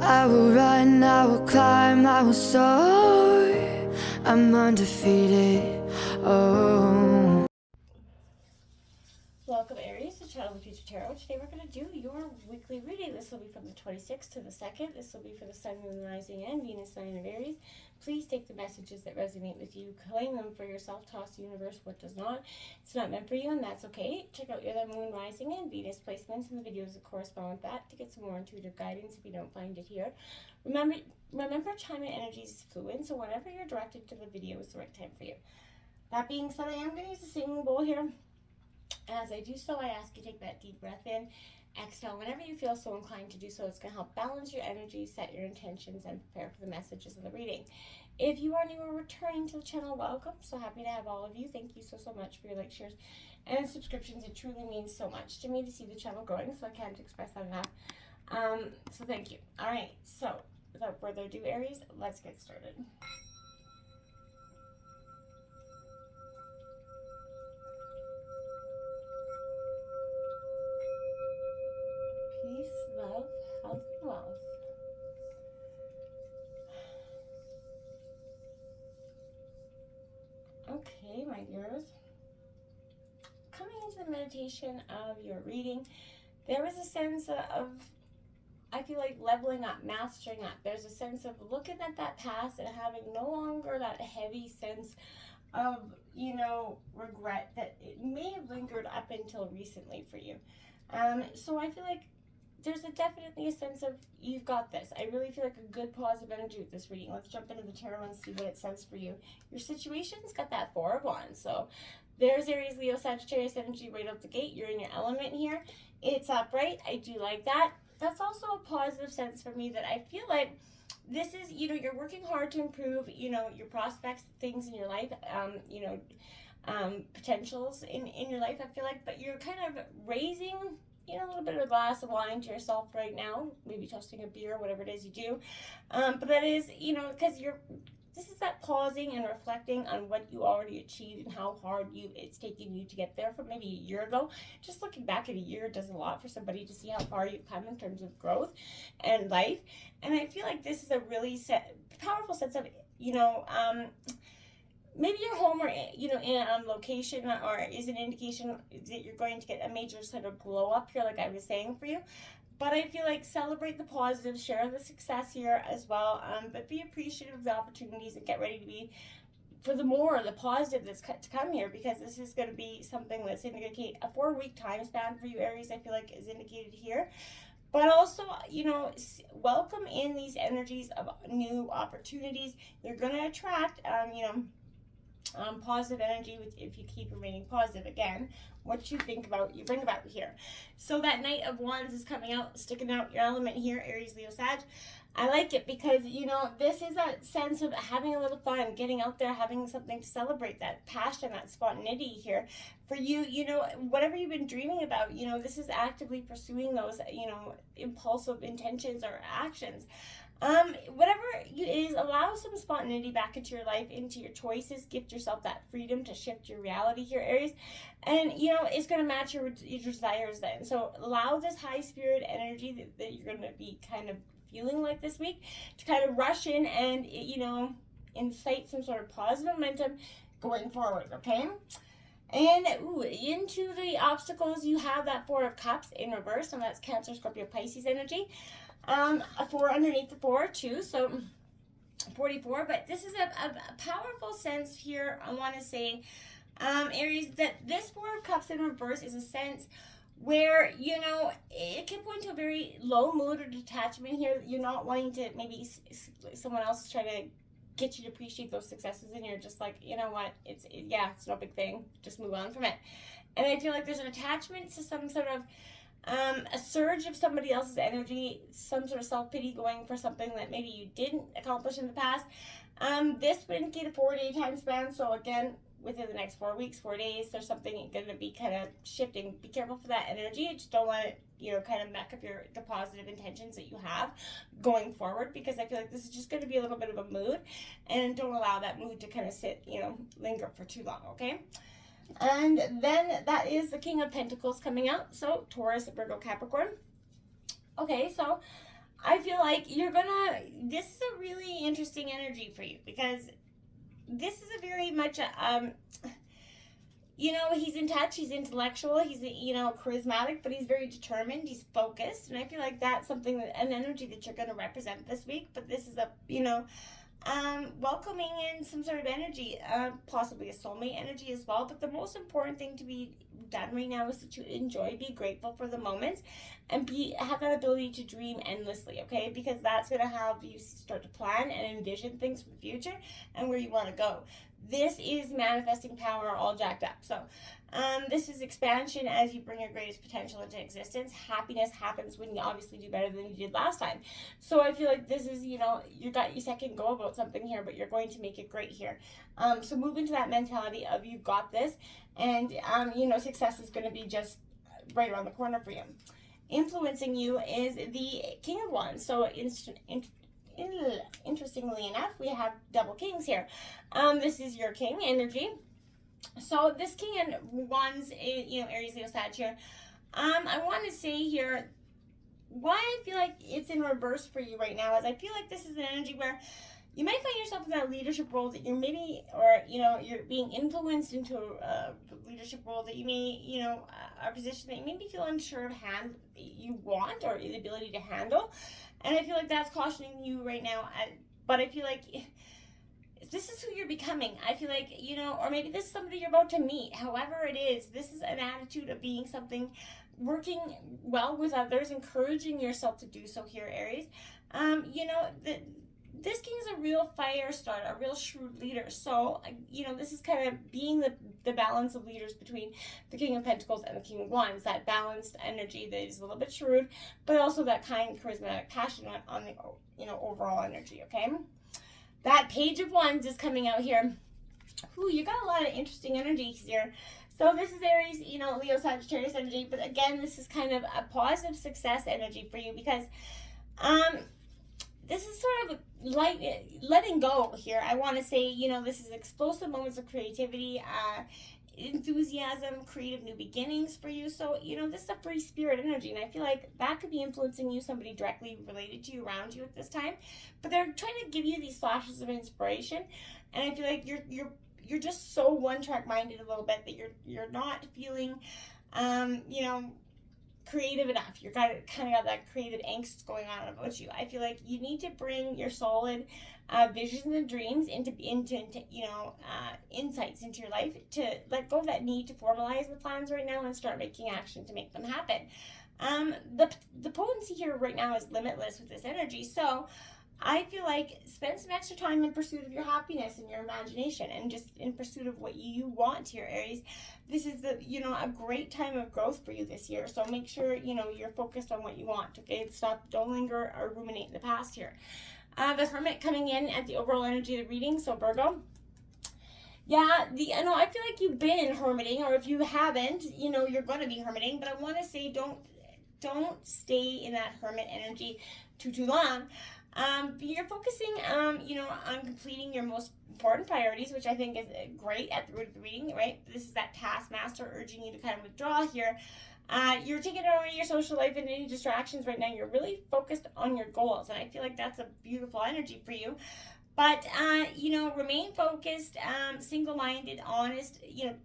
I will run, I will climb, I will soar. I'm undefeated. Oh. Welcome, Aries, to Channel of Future Tarot. Today we're going to do your weekly reading. This will be from the 26th to the 2nd. This will be for the Sun, Moon, Rising, and Venus sign of Aries. Please take the messages that resonate with you, claim them for yourself, toss the universe what does not. It's not meant for you, and that's okay. Check out your Moon, Rising, and Venus placements and the videos that correspond with that to get some more intuitive guidance if you don't find it here. Remember, chime in energy is fluid, so whenever you're directed to the video is the right time for you. That being said, I am going to use the singing bowl here. As I do so, I ask you to take that deep breath in, exhale whenever you feel so inclined to do so. It's going to help balance your energy, set your intentions, and prepare for the messages of the reading. If you are new or returning to the channel, welcome. So happy to have all of you. Thank you so much for your likes, shares, and subscriptions. It truly means so much to me to see the channel growing, so I can't express that enough. So thank you. All right, so without further ado, Aries, let's get started. Peace, love, health, and wealth. Okay, my dears. Coming into the meditation of your reading, there is a sense of, I feel like, leveling up, mastering up. There's a sense of looking at that past and having no longer that heavy sense of, regret that it may have lingered up until recently for you. So I feel like there's definitely a sense of, you've got this. I really feel like a good positive energy with this reading. Let's jump into the tarot and see what it says for you. Your situation's got that Four of Wands. So there's Aries, Leo, Sagittarius energy right out the gate. You're in your element here. It's upright. I do like that. That's also a positive sense for me that I feel like this is, you're working hard to improve, your prospects, things in your life, potentials in your life, I feel like, but you're kind of raising, a little bit of a glass of wine to yourself right now, maybe toasting a beer, whatever it is you do. But that is, because this is that pausing and reflecting on what you already achieved and how hard it's taken you to get there from maybe a year ago. Just looking back at a year does a lot for somebody to see how far you've come in terms of growth and life. And I feel like this is a really powerful sense of, maybe you're home or in location, or is an indication that you're going to get a major sort of glow up here, like I was saying for you. But I feel like celebrate the positives, share the success here as well, but be appreciative of the opportunities and get ready to be for the positive that's to come here, because this is going to be something that's indicate a 4-week time span for you, Aries. I feel like is indicated here. But also, welcome in these energies of new opportunities. You're going to attract, positive energy if you keep remaining positive. Again, what you think about, you bring about here. So that Knight of Wands is coming out, sticking out your element here, Aries, Leo, Sag. I like it because, this is a sense of having a little fun, getting out there, having something to celebrate, that passion, that spontaneity here. For you, whatever you've been dreaming about, this is actively pursuing those, impulsive intentions or actions. Whatever it is, allow some spontaneity back into your life, into your choices. Gift yourself that freedom to shift your reality here, Aries. And, it's going to match your desires then. So allow this high spirit energy that you're going to be kind of feeling like this week to kind of rush in and, incite some sort of positive momentum going forward, okay? And into the obstacles, you have that Four of Cups in reverse, and that's Cancer, Scorpio, Pisces energy. A 4 underneath the 4 too, so 44. But this is a powerful sense here. I want to say, Aries, that this 4 of Cups in reverse is a sense where, it can point to a very low mood or detachment here. You're not wanting to, maybe someone else is trying to get you to appreciate those successes, and you're just like, you know what, it's no big thing, just move on from it. And I feel like there's an attachment to some sort of a surge of somebody else's energy, some sort of self-pity going for something that maybe you didn't accomplish in the past. This would indicate a 4-day time span, so again, within the next 4 weeks, 4 days, there's something going to be kind of shifting. Be careful for that energy. You just don't want it, kind of mess up the positive intentions that you have going forward, because I feel like this is just going to be a little bit of a mood, and don't allow that mood to kind of sit, linger for too long, okay? And then that is the King of Pentacles coming out. So Taurus, Virgo, Capricorn. Okay, so I feel like this is a really interesting energy for you, because this is a very much, he's in touch, he's intellectual, he's, charismatic, but he's very determined, he's focused. And I feel like that's an energy that you're going to represent this week. But this is welcoming in some sort of energy, possibly a soulmate energy as well. But the most important thing to be done right now is to enjoy, be grateful for the moments, and have that ability to dream endlessly, okay? Because that's going to have you start to plan and envision things for the future and where you want to go. This is manifesting power all jacked up. So this is expansion as you bring your greatest potential into existence. Happiness happens when you obviously do better than you did last time. So I feel like this is, you got your second go about something here, but you're going to make it great here. So move into that mentality of you've got this, and, success is going to be just right around the corner for you. Influencing you is the King of Wands. So interestingly enough, we have double kings here. This is your king energy. So this King and Wands, Aries, Leo, Sag here. I want to say here, why I feel like it's in reverse for you right now is I feel like this is an energy where you might find yourself in that leadership role that you're maybe, or, you're being influenced into a leadership role that you may, a position that you maybe feel unsure of you want, or the ability to handle. And I feel like that's cautioning you right now. But I feel like this is who you're becoming. I feel like, or maybe this is somebody you're about to meet. However it is, this is an attitude of being something, working well with others, encouraging yourself to do so here, Aries. This king is a real fire starter, a real shrewd leader. So, this is kind of being the balance of leaders between the King of Pentacles and the King of Wands. That balanced energy that is a little bit shrewd, but also that kind, charismatic, passionate on the, overall energy, okay? That Page of Wands is coming out here. Ooh, you got a lot of interesting energies here. So this is Aries, Leo, Sagittarius energy. But again, this is kind of a positive success energy for you, because this is sort of like letting go here. I want to say, this is explosive moments of creativity, enthusiasm, creative new beginnings for you. So, this is a free spirit energy, and I feel like that could be influencing you, somebody directly related to you, around you at this time. But they're trying to give you these flashes of inspiration, and I feel like you're just so one-track minded a little bit that you're not feeling creative enough. You're kind of got that creative angst going on about you. I feel like you need to bring your solid visions and dreams into insights into your life, to let go of that need to formalize the plans right now and start making action to make them happen. The potency here right now is limitless with this energy. So I feel like spend some extra time in pursuit of your happiness and your imagination, and just in pursuit of what you want here, Aries. This is a great time of growth for you this year. So make sure, you're focused on what you want, okay? Don't linger or ruminate in the past here. The Hermit coming in at the overall energy of the reading. So Virgo. Yeah, I feel like you've been hermiting, or if you haven't, you're going to be hermiting. But I want to say don't stay in that hermit energy too long. You're focusing, on completing your most important priorities, which I think is great at the root of the reading, right? This is that taskmaster urging you to kind of withdraw here. You're taking over your social life and any distractions right now. You're really focused on your goals, and I feel like that's a beautiful energy for you. But, remain focused, single-minded, honest,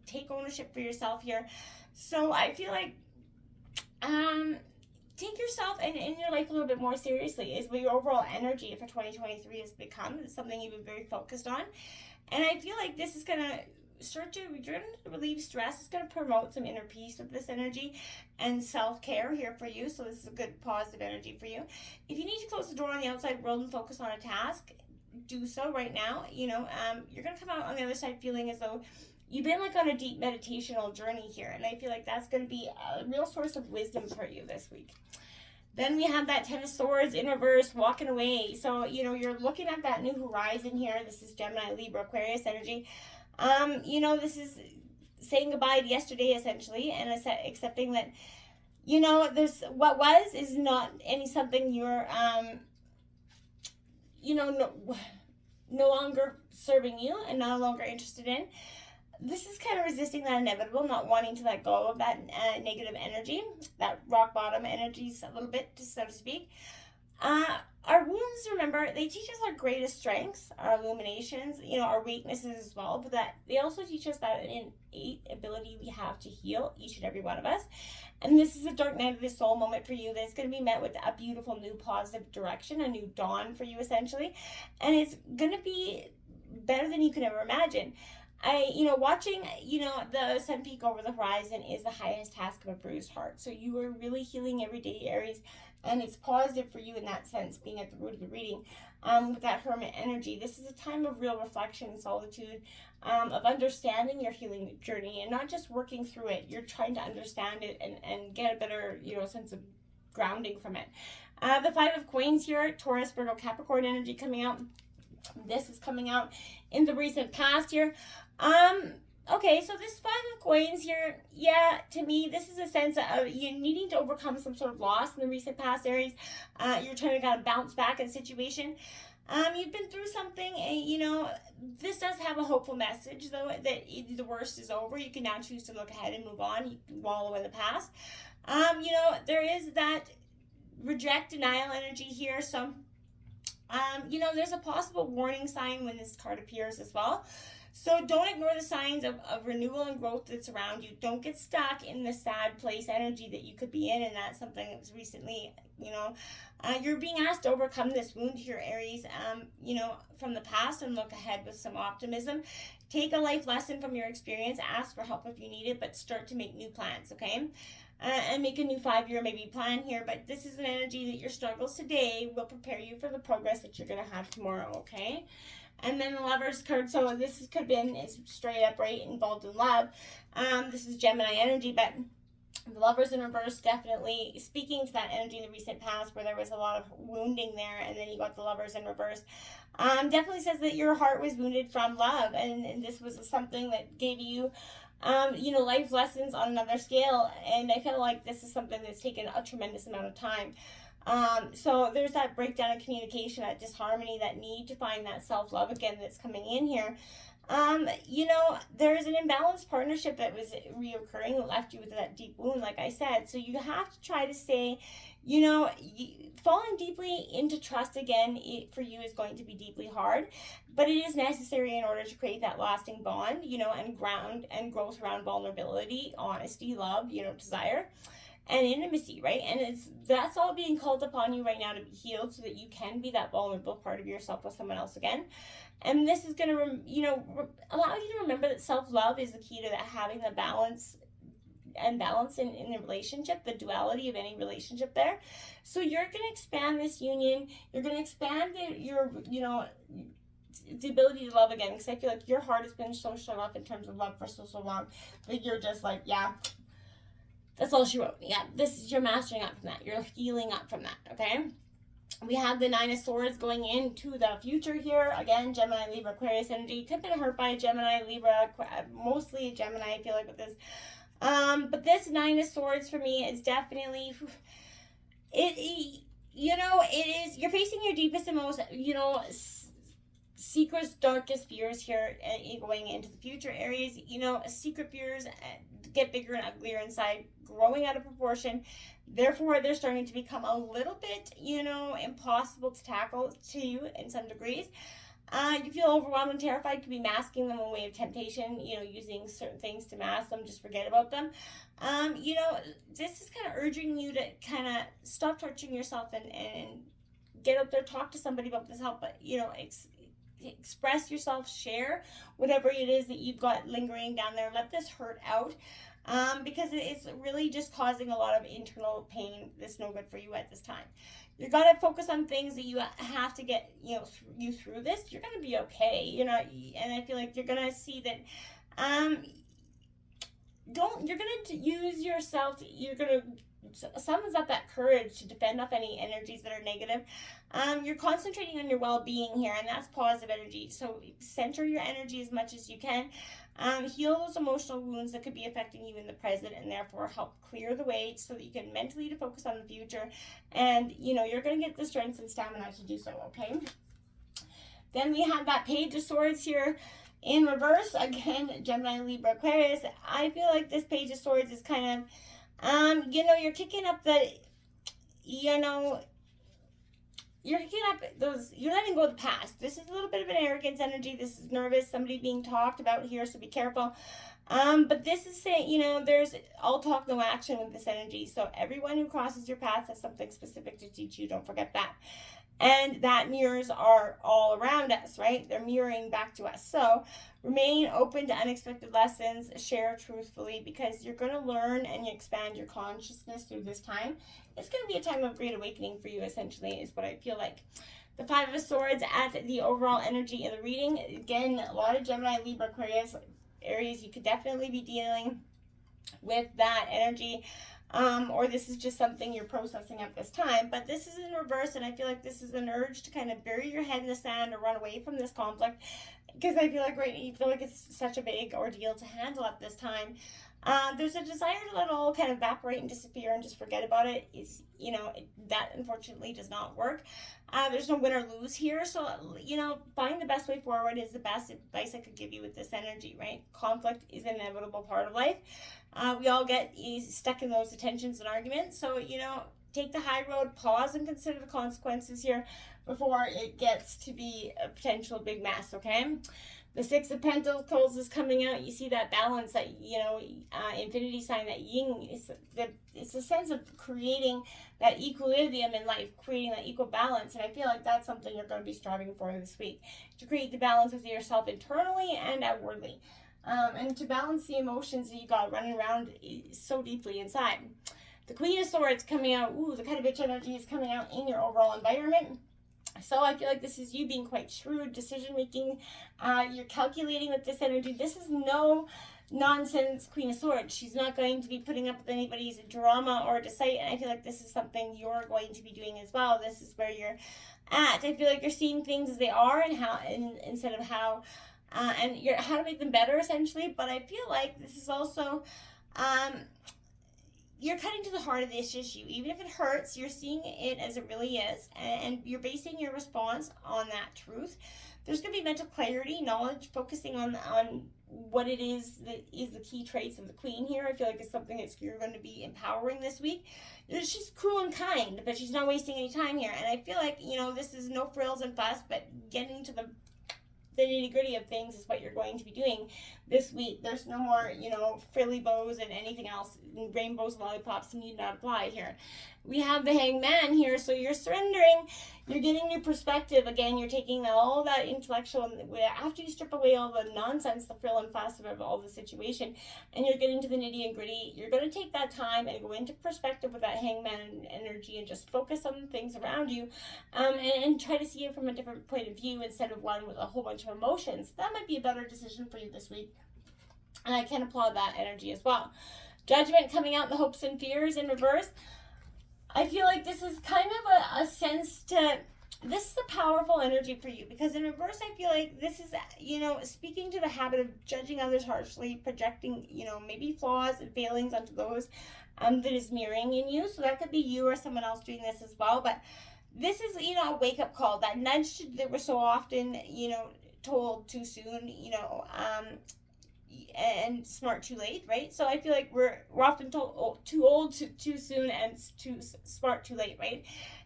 take ownership for yourself here. So I feel like, take yourself and in your life a little bit more seriously, is what your overall energy for 2023 has become. It's something you've been very focused on. And I feel like this is going to you're going to relieve stress. It's going to promote some inner peace with this energy and self-care here for you. So this is a good positive energy for you. If you need to close the door on the outside world and focus on a task, do so right now. You're going to come out on the other side feeling as though you've been on a deep meditational journey here, and I feel like that's going to be a real source of wisdom for you this week. Then we have that Ten of Swords in reverse, walking away. So, you're looking at that new horizon here. This is Gemini, Libra, Aquarius energy. This is saying goodbye to yesterday, essentially, and accepting that, there's what was is not something you're, no longer serving you and no longer interested in. This is kind of resisting that inevitable, not wanting to let go of that negative energy, that rock bottom energies a little bit, so to speak. Our wounds, remember, they teach us our greatest strengths, our illuminations, our weaknesses as well, but that they also teach us that an innate ability we have to heal, each and every one of us. And this is a dark night of the soul moment for you that's going to be met with a beautiful new positive direction, a new dawn for you essentially. And it's going to be better than you could ever imagine. Watching, the sun peak over the horizon is the highest task of a bruised heart. So you are really healing every day, Aries, and it's positive for you in that sense, being at the root of the reading. With that hermit energy, this is a time of real reflection and solitude, of understanding your healing journey and not just working through it. You're trying to understand it and get a better, sense of grounding from it. The Five of Coins here, Taurus, Virgo, Capricorn energy coming out. This is coming out in the recent past here. Okay, so this Five of Coins here, yeah, to me, this is a sense of you needing to overcome some sort of loss in the recent past, Aries. You're trying to kind of bounce back in a situation. You've been through something, and this does have a hopeful message, though, that the worst is over. You can now choose to look ahead and move on. You can wallow in the past. There is that reject, denial energy here, so there's a possible warning sign when this card appears as well. So don't ignore the signs of renewal and growth that's around you. Don't get stuck in the sad place energy that you could be in, and that's something that was recently, you're being asked to overcome this wound here, Aries, from the past, and look ahead with some optimism. Take a life lesson from your experience. Ask for help if you need it, but start to make new plans, okay? And make a new 5-year maybe plan here, but this is an energy that your struggles today will prepare you for the progress that you're going to have tomorrow, okay? And then the Lovers card, so this could have been is straight up right involved in love. This is Gemini energy, but the Lovers in reverse, definitely speaking to that energy in the recent past where there was a lot of wounding there, and then you got the Lovers in reverse. Definitely says that your heart was wounded from love, and this was something that gave you life lessons on another scale, and I feel like this is something that's taken a tremendous amount of time. So there's that breakdown in communication, that disharmony, that need to find that self-love again that's coming in here. There's an imbalanced partnership that was reoccurring that left you with that deep wound, like I said. So you have to try to stay, falling deeply into trust again for you is going to be deeply hard, but it is necessary in order to create that lasting bond, and ground and growth around vulnerability, honesty, love, desire, and intimacy, right? And that's all being called upon you right now to be healed so that you can be that vulnerable part of yourself with someone else again. And this is going to, allow you to remember that self-love is the key to that, having the balance in the relationship, the duality of any relationship there. So you're going to expand this union. You're going to expand the ability to love again, because I feel like your heart has been so shut off in terms of love for so long that you're just like, yeah, that's all she wrote. Yeah, you're mastering up from that. You're healing up from that, okay? We have the Nine of Swords going into the future here. Again, Gemini, Libra, Aquarius energy. Could have been hurt by a Gemini, Libra, mostly a Gemini, I feel like, with this. But this Nine of Swords for me is definitely, it is, you're facing your deepest and most, secrets, darkest fears here going into the future, Aries. Secret fears get bigger and uglier inside, growing out of proportion. Therefore, they're starting to become a little bit, impossible to tackle to you in some degrees. You feel overwhelmed and terrified. You could be masking them in a way of temptation, using certain things to mask them, just forget about them. This is kind of urging you to kind of stop torturing yourself and get out there, talk to somebody about this help, but, express yourself, share whatever it is that you've got lingering down there. Let this hurt out, because it's really just causing a lot of internal pain that's no good for you at this time. You got to focus on things that you have to get you through this. You're going to be okay, and I feel like you're going to see that you're going to use yourself, summons up that courage to defend off any energies that are negative. You're concentrating on your well-being here, and that's positive energy. So center your energy as much as you can. Heal those emotional wounds that could be affecting you in the present, and therefore help clear the way so that you can mentally focus on the future. And you're going to get the strength and stamina to do so, okay? Then we have that Page of Swords here in reverse. Again, Gemini, Libra, Aquarius. I feel like this Page of Swords is kind of, you're kicking up the, you're picking up those, you're letting go of the past. This is a little bit of an arrogance energy. This is nervous, somebody being talked about here, so be careful. But this is saying, you know, there's all talk, no action with this energy. So everyone who crosses your path has something specific to teach you. Don't forget that. And that mirrors are all around us, right? They're mirroring back to us. So remain open to unexpected lessons, share truthfully, because you're going to learn and you expand your consciousness through this time. It's going to be a time of great awakening for you, essentially, is what I feel like. The Five of Swords at the overall energy of the reading. Again, a lot of Gemini, Libra, Aquarius, Aries, you could definitely be dealing with that energy. Or this is just something you're processing at this time, but this is in reverse, and I feel like this is an urge to kind of bury your head in the sand or run away from this conflict, because I feel like you feel like it's such a big ordeal to handle at this time. There's a desire to let it all kind of evaporate and disappear and just forget about it. Is, you know, that unfortunately does not work. There's no win or lose here, so, you know, find the best way forward is the best advice I could give you with this energy, right? Conflict is an inevitable part of life. We all get stuck in those tensions and arguments, so, you know, take the high road, pause and consider the consequences here before it gets to be a potential big mess, okay? The Six of Pentacles is coming out. You see that balance, that, you know, infinity sign, that yin. It's a sense of creating that equilibrium in life, creating that equal balance. And I feel like that's something you're going to be striving for this week, to create the balance with yourself internally and outwardly. And to balance the emotions that you got running around so deeply inside. The Queen of Swords coming out. Ooh, the kind of bitch energy is coming out in your overall environment. So I feel like this is you being quite shrewd, decision making. You're calculating with this energy. This is no nonsense Queen of Swords. She's not going to be putting up with anybody's drama or deceit. And I feel like this is something you're going to be doing as well. This is where you're at. I feel like you're seeing things as they are, and how, instead of how, and you're how to make them better, essentially. But I feel like this is also, you're cutting to the heart of this issue. Even if it hurts, you're seeing it as it really is, and you're basing your response on that truth. There's going to be mental clarity, knowledge, focusing on what it is that is the key traits of the Queen here. I feel like it's something that you're going to be empowering this week. She's cool and kind, but she's not wasting any time here. And I feel like, you know, this is no frills and fuss, but getting to the nitty-gritty of things is what you're going to be doing this week. There's no more, you know, frilly bows and anything else. Rainbows, lollipops need not apply here. We have the Hangman here, so you're surrendering. You're getting new perspective. Again, you're taking all that intellectual, after you strip away all the nonsense, the frill and fuss of all the situation, and you're getting to the nitty and gritty. You're going to take that time and go into perspective with that Hangman energy and just focus on the things around you, and try to see it from a different point of view instead of one with a whole bunch of emotions. That might be a better decision for you this week, and I can applaud that energy as well. Judgment coming out, the hopes and fears in reverse. I feel like this is kind of a sense to, this is a powerful energy for you, because in reverse, I feel like this is, you know, speaking to the habit of judging others harshly, projecting, you know, maybe flaws and failings onto those that is mirroring in you. So that could be you or someone else doing this as well. But this is, you know, a wake-up call, that nudge that we're so often, you know, told too soon, you know, and smart too late, right? So I feel like we're often told too old too soon, and too smart too late, right?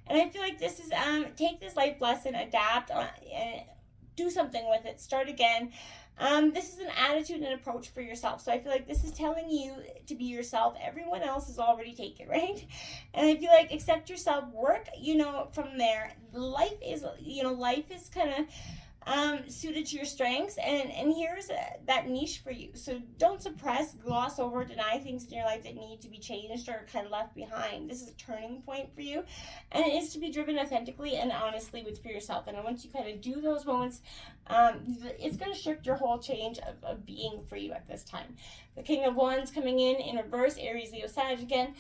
And I feel like this is take this life lesson, adapt, and do something with it, start again. This is an attitude and approach for yourself. So I feel like this is telling you to be yourself. Everyone else is already taken, right? And I feel like accept yourself, work, you know, from there. Life is, you know, life is kind of suited to your strengths, and here's that niche for you. So don't suppress, gloss over, deny things in your life that need to be changed or kind of left behind. This is a turning point for you, and it is to be driven authentically and honestly with for yourself. And once you kind of do those moments, it's going to shift your whole change of being for you at this time. The King of Wands coming in reverse, Aries, Leo, Sag again.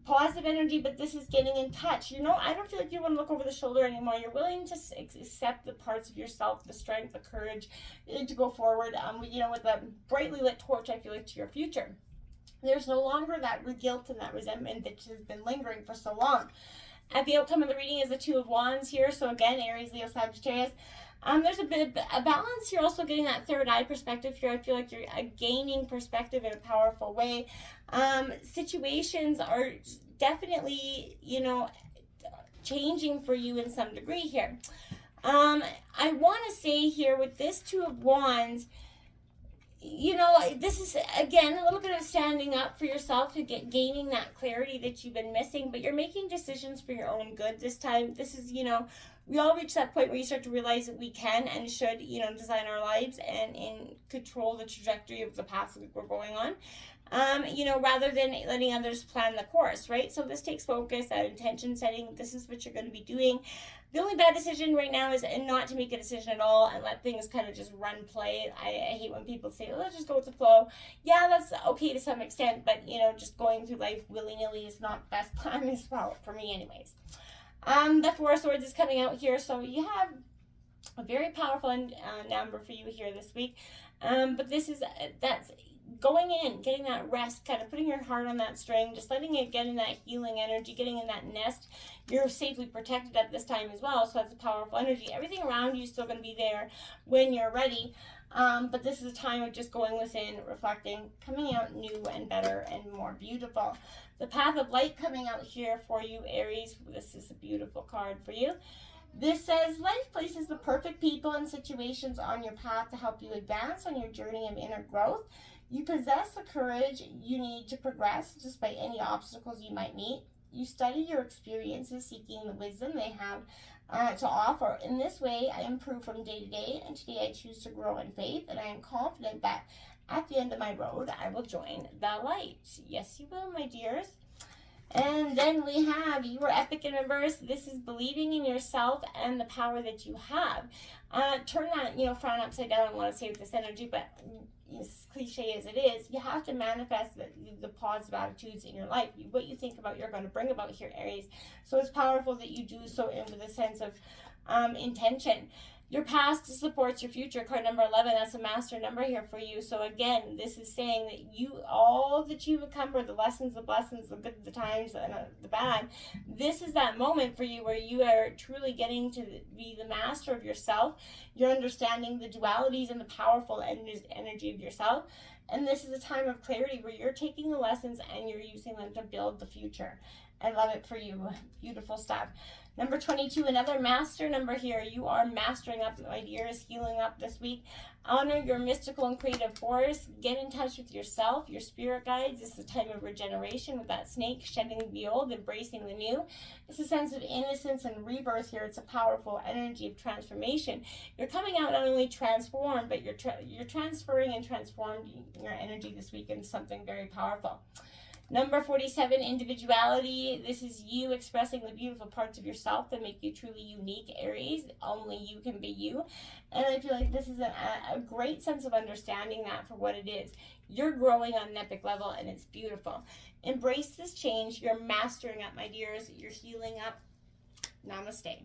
Positive energy, but this is getting in touch. You know, I don't feel like you want to look over the shoulder anymore. You're willing to accept the parts of yourself, the strength, the courage to go forward, you know, with a brightly lit torch, I feel like, to your future. There's no longer that guilt and that resentment that has been lingering for so long. At the outcome of the reading is the Two of Wands here. So again, Aries, Leo, Sagittarius. There's a bit of a balance. You're also getting that third eye perspective here. I feel like you're gaining perspective in a powerful way. Situations are definitely, you know, changing for you in some degree here. I want to say here with this Two of Wands, you know, this is again a little bit of standing up for yourself to gaining that clarity that you've been missing, but you're making decisions for your own good this time. This is, you know, we all reach that point where you start to realize that we can and should, you know, design our lives and control the trajectory of the path that we're going on. You know, rather than letting others plan the course, right? So this takes focus, that intention setting. This is what you're going to be doing. The only bad decision right now is not to make a decision at all and let things kind of just run play. I hate when people say, oh, let's just go with the flow. Yeah, that's okay to some extent, but, you know, just going through life willy-nilly is not the best plan as well, for me anyways. The Four of Swords is coming out here, so you have a very powerful number for you here this week. But this is, that's going in, getting that rest, kind of putting your heart on that string, just letting it get in that healing energy, getting in that nest. You're safely protected at this time as well, so that's a powerful energy. Everything around you is still going to be there when you're ready. But this is a time of just going within, reflecting, coming out new and better and more beautiful. The Path of Light coming out here for you, Aries. This is a beautiful card for you. This says, life places the perfect people and situations on your path to help you advance on your journey of inner growth. You possess the courage you need to progress despite any obstacles you might meet. You study your experiences, seeking the wisdom they have to offer. In this way, I improve from day to day, and today I choose to grow in faith, and I am confident that at the end of my road, I will join the light. Yes, you will, my dears. And then we have, you are epic in reverse. This is believing in yourself and the power that you have. Turn that, you know, frown upside down. I want to say with this energy, but as cliche as it is, you have to manifest the positive attitudes in your life. What you think about, you're going to bring about here, Aries. So it's powerful that you do so in with a sense of intention. Your past supports your future. Card number 11, that's a master number here for you. So again, this is saying that you, all that you've encumbered, the lessons, the blessings, the good, the times, and the bad, this is that moment for you where you are truly getting to be the master of yourself. You're understanding the dualities and the powerful energy of yourself. And this is a time of clarity where you're taking the lessons and you're using them to build the future. I love it for you. Beautiful stuff. Number 22, another master number here. You are mastering up, my dears, healing up this week. Honor your mystical and creative force. Get in touch with yourself, your spirit guides. This is a time of regeneration with that snake, shedding the old, embracing the new. It's a sense of innocence and rebirth here. It's a powerful energy of transformation. You're coming out not only transformed, but you're transferring and transforming your energy this week into something very powerful. Number 47, individuality. This is you expressing the beautiful parts of yourself that make you truly unique, Aries. Only you can be you. And I feel like this is a great sense of understanding that for what it is. You're growing on an epic level, and it's beautiful. Embrace this change. You're mastering up, my dears. You're healing up. Namaste.